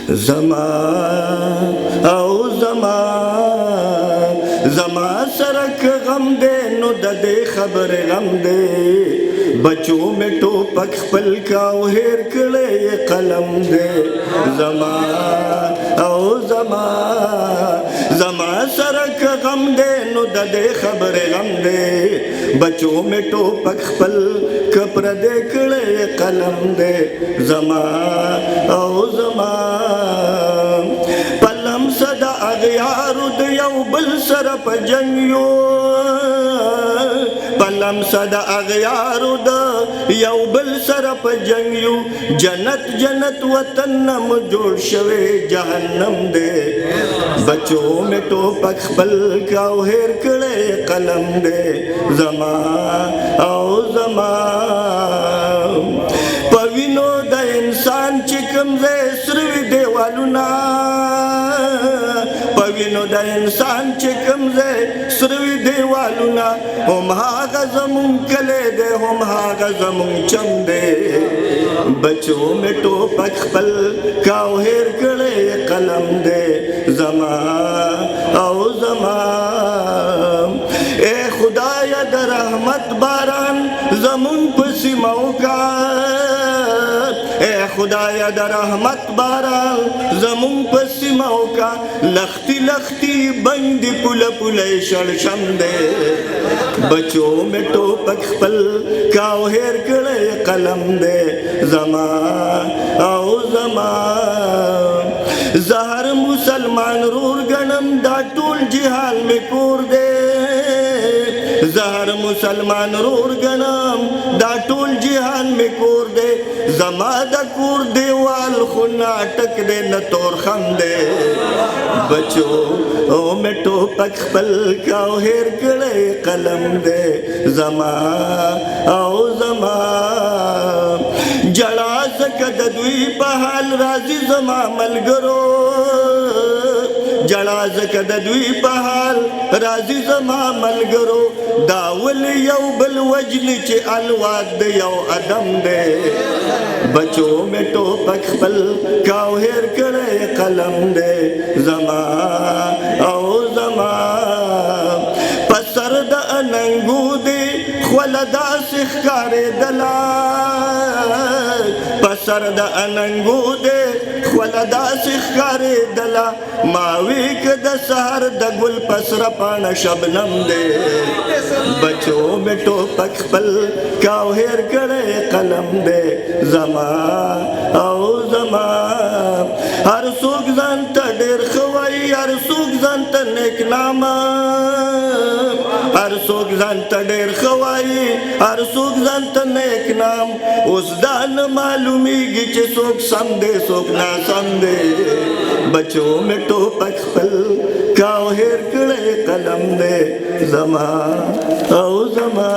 زما او زما زما سرک غم دے نو ددے خبر غم دے بچوں میں ٹوپک خپل کاو ہیر کڑے یہ قلم دے زما او زما زما سرک غم دے نو ددے خبر غم دے بچوں میں ٹوپک خپل کپر دے کڑے یہ قلم دے زما او زما پلم صدا اغیارو دیو بل سر پا جنگیو پلم صدا اغیارو دیو بل سر پا جنگیو جنت جنت وطن نم جوڑ شوے جہنم دے بچوں میں ٹوپک خپل کاو ہیر کڑے قلم دے زما او زما پوینو دا انسان چکم دے سروی دیوالونا پوینو دا انسان چکم دے سروی دیوالونا ہم ہاگا زمون کلے دے ہم ہاگا زمون چم دے بچوں میں ٹوپک خپل کاو ہیر کڑے قلم دے زما او زما اے خدایا در رحمت باران زمون پسی موقع اے خدایا در رحمت باران زمون پسی موقع لختی لختی بندی پل پلے شڑشم دے بچوں میں ٹوپک خپل کاو ہیر کڑے قلم دے زما او زما زہر مسلمان رور گنم دا ٹول جہال میں کور دے زہر مسلمان رور گنم دا ٹول جہان میں کور دے زما دا کور دیوال خو ناٹک دے نتور خم دے بچو او میں ٹوپک خپل کاو ہیر کڑے قلم دے زما او زما جڑا سکد دوی پہال رازی زما ملگرو جڑا زکد دوی پہال رازی زما ملگرو داول یو بل وجن چے الواد یو ادم دے بچوں میں ٹوپک خپل کاو ہیر کڑے قلم دے زما او زما پسر دا اننگو دے خولدا سخکارے دلا پسر دا اننگو دے خولدا سخکارے دلا ماوی کدا سہر دا گل پسر پانا شبنم دے بچوں میں ٹوپک خپل کاو ہیر کڑے قلم دے زما او زما ہر سوک زانتا دیر خوائی ہر سوک زانتا نیک ناما ہر سوک زانتا دیر خوائی ہر سوک زانتا نیک نام اس دان معلومی گی چے سوک سم دے سوک نا سم دے بچوں میں ٹوپک خپل کاو ہیر کڑے قلم دے زما او زما